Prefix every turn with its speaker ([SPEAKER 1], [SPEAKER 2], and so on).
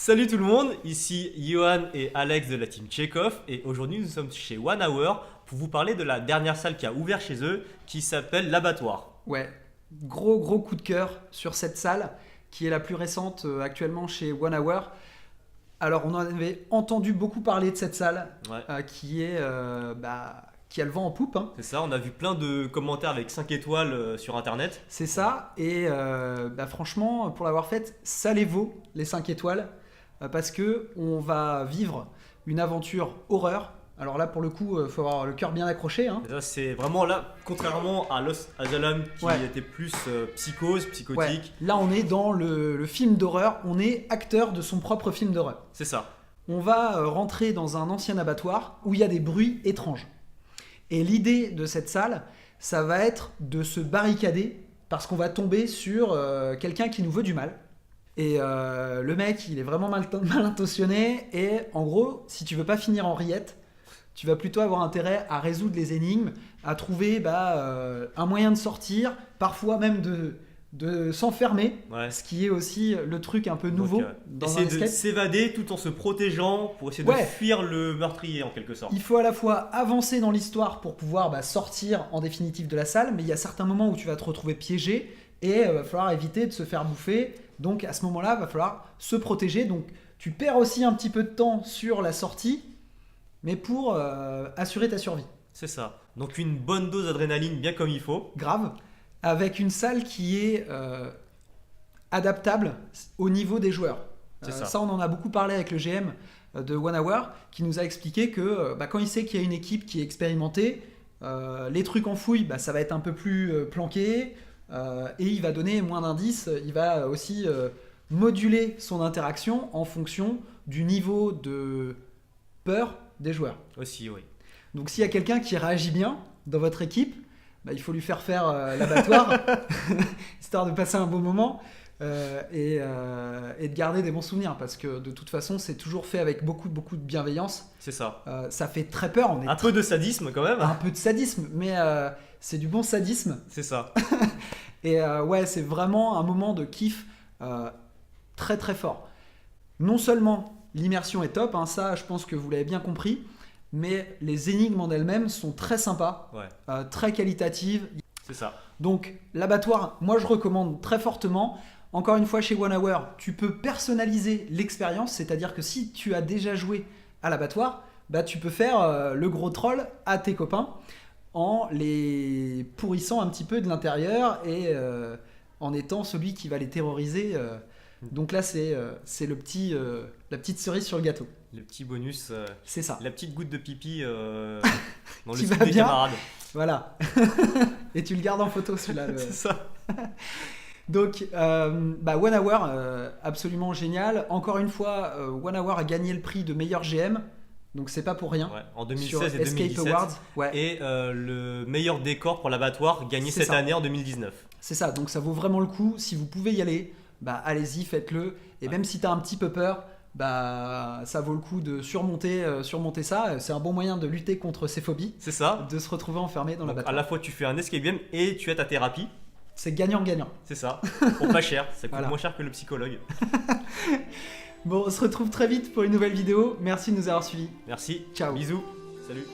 [SPEAKER 1] Salut tout le monde, ici Johan et Alex de la team Chekhov et aujourd'hui nous sommes chez 1 Hour pour vous parler de la dernière salle qui a ouvert chez eux qui s'appelle l'Abattoir.
[SPEAKER 2] Ouais, gros coup de cœur sur cette salle qui est la plus récente actuellement chez 1 Hour. Alors on en avait entendu beaucoup parler de cette salle
[SPEAKER 1] Ouais.
[SPEAKER 2] qui a le vent en poupe, hein.
[SPEAKER 1] C'est ça, on a vu plein de commentaires avec 5 étoiles sur internet.
[SPEAKER 2] C'est ça, et franchement pour l'avoir faite, ça les vaut les 5 étoiles parce que on va vivre une aventure horreur. Alors là pour le coup il faut avoir le cœur bien accroché, hein.
[SPEAKER 1] Et ça c'est vraiment là, contrairement à Los Asylum qui
[SPEAKER 2] Ouais.
[SPEAKER 1] était plus psychose,
[SPEAKER 2] Ouais.
[SPEAKER 1] psychotique.
[SPEAKER 2] Là on est dans le film d'horreur, on est acteur de son propre film d'horreur.
[SPEAKER 1] C'est ça.
[SPEAKER 2] On va rentrer dans un ancien abattoir où il y a des bruits étranges. Et l'idée de cette salle, ça va être de se barricader parce qu'on va tomber sur quelqu'un qui nous veut du mal. Et le mec, il est vraiment mal intentionné. Et en gros, si tu veux pas finir en rillette, tu vas plutôt avoir intérêt à résoudre les énigmes, à trouver un moyen de sortir, parfois même de s'enfermer,
[SPEAKER 1] Ouais.
[SPEAKER 2] ce qui est aussi le truc un peu nouveau
[SPEAKER 1] Donc,
[SPEAKER 2] dans un
[SPEAKER 1] essayer de
[SPEAKER 2] escape.
[SPEAKER 1] s'évader tout en se protégeant pour essayer
[SPEAKER 2] Ouais.
[SPEAKER 1] de fuir le meurtrier en quelque sorte.
[SPEAKER 2] Il faut à la fois avancer dans l'histoire pour pouvoir sortir en définitive de la salle, mais il y a certains moments où tu vas te retrouver piégé et il va falloir éviter de se faire bouffer. Donc à ce moment-là, il va falloir se protéger. Donc tu perds aussi un petit peu de temps sur la sortie, mais pour assurer ta survie.
[SPEAKER 1] C'est ça. Donc une bonne dose d'adrénaline bien comme il faut.
[SPEAKER 2] Grave. Avec une salle qui est adaptable au niveau des joueurs.
[SPEAKER 1] C'est ça.
[SPEAKER 2] Ça, on en a beaucoup parlé avec le GM de 1 Hour qui nous a expliqué que quand il sait qu'il y a une équipe qui est expérimentée, les trucs en fouille, ça va être un peu plus planqué et il va donner moins d'indices. Il va aussi moduler son interaction en fonction du niveau de peur des joueurs.
[SPEAKER 1] Aussi, oui.
[SPEAKER 2] Donc s'il y a quelqu'un qui réagit bien dans votre équipe, il faut lui faire l'abattoir histoire de passer un bon moment et de garder des bons souvenirs parce que de toute façon c'est toujours fait avec beaucoup de bienveillance.
[SPEAKER 1] C'est ça.
[SPEAKER 2] Ça fait très peur, on est
[SPEAKER 1] Un peu de sadisme quand même.
[SPEAKER 2] un peu de sadisme, mais c'est du bon sadisme.
[SPEAKER 1] C'est ça.
[SPEAKER 2] Et ouais, c'est vraiment un moment de kiff très très fort. Non seulement l'immersion est top, hein, ça je pense que vous l'avez bien compris, mais les énigmes en elles-mêmes sont très sympas,
[SPEAKER 1] Ouais.
[SPEAKER 2] très qualitatives.
[SPEAKER 1] C'est ça.
[SPEAKER 2] Donc l'abattoir, moi je recommande très fortement. Encore une fois, chez 1 Hour, tu peux personnaliser l'expérience, c'est-à-dire que si tu as déjà joué à l'abattoir, tu peux faire le gros troll à tes copains en les pourrissant un petit peu de l'intérieur et en étant celui qui va les terroriser. Donc là, c'est la petite cerise sur le gâteau.
[SPEAKER 1] Le petit bonus,
[SPEAKER 2] C'est ça.
[SPEAKER 1] la petite goutte de pipi dans le
[SPEAKER 2] Qui
[SPEAKER 1] slip
[SPEAKER 2] va
[SPEAKER 1] des
[SPEAKER 2] bien.
[SPEAKER 1] camarades.
[SPEAKER 2] Voilà. Et tu le gardes en photo celui-là.
[SPEAKER 1] C'est ça.
[SPEAKER 2] Donc, 1 Hour, absolument génial. Encore une fois, 1 Hour a gagné le prix de meilleur GM. Donc c'est pas pour rien.
[SPEAKER 1] Ouais, en
[SPEAKER 2] Sur
[SPEAKER 1] 2016 et
[SPEAKER 2] Escape
[SPEAKER 1] 2017.
[SPEAKER 2] Awards. Ouais,
[SPEAKER 1] Et le meilleur décor pour l'abattoir gagné
[SPEAKER 2] C'est
[SPEAKER 1] cette
[SPEAKER 2] ça.
[SPEAKER 1] année en 2019.
[SPEAKER 2] c'est ça. Donc ça vaut vraiment le coup. Si vous pouvez y aller, allez-y, faites-le. Et
[SPEAKER 1] Ouais.
[SPEAKER 2] même si tu as un petit peu peur, ça vaut le coup de surmonter ça. C'est un bon moyen de lutter contre ces phobies,
[SPEAKER 1] C'est ça.
[SPEAKER 2] de se retrouver enfermé dans
[SPEAKER 1] Donc, à
[SPEAKER 2] l'abattoir.
[SPEAKER 1] la fois tu fais un escape game et tu as ta thérapie.
[SPEAKER 2] C'est gagnant-gagnant.
[SPEAKER 1] C'est ça. Pour pas cher. Ça coûte
[SPEAKER 2] Voilà.
[SPEAKER 1] moins cher que le psychologue.
[SPEAKER 2] Bon, on se retrouve très vite pour une nouvelle vidéo. Merci de nous avoir suivis.
[SPEAKER 1] Merci.
[SPEAKER 2] Ciao.
[SPEAKER 1] Bisous. Salut.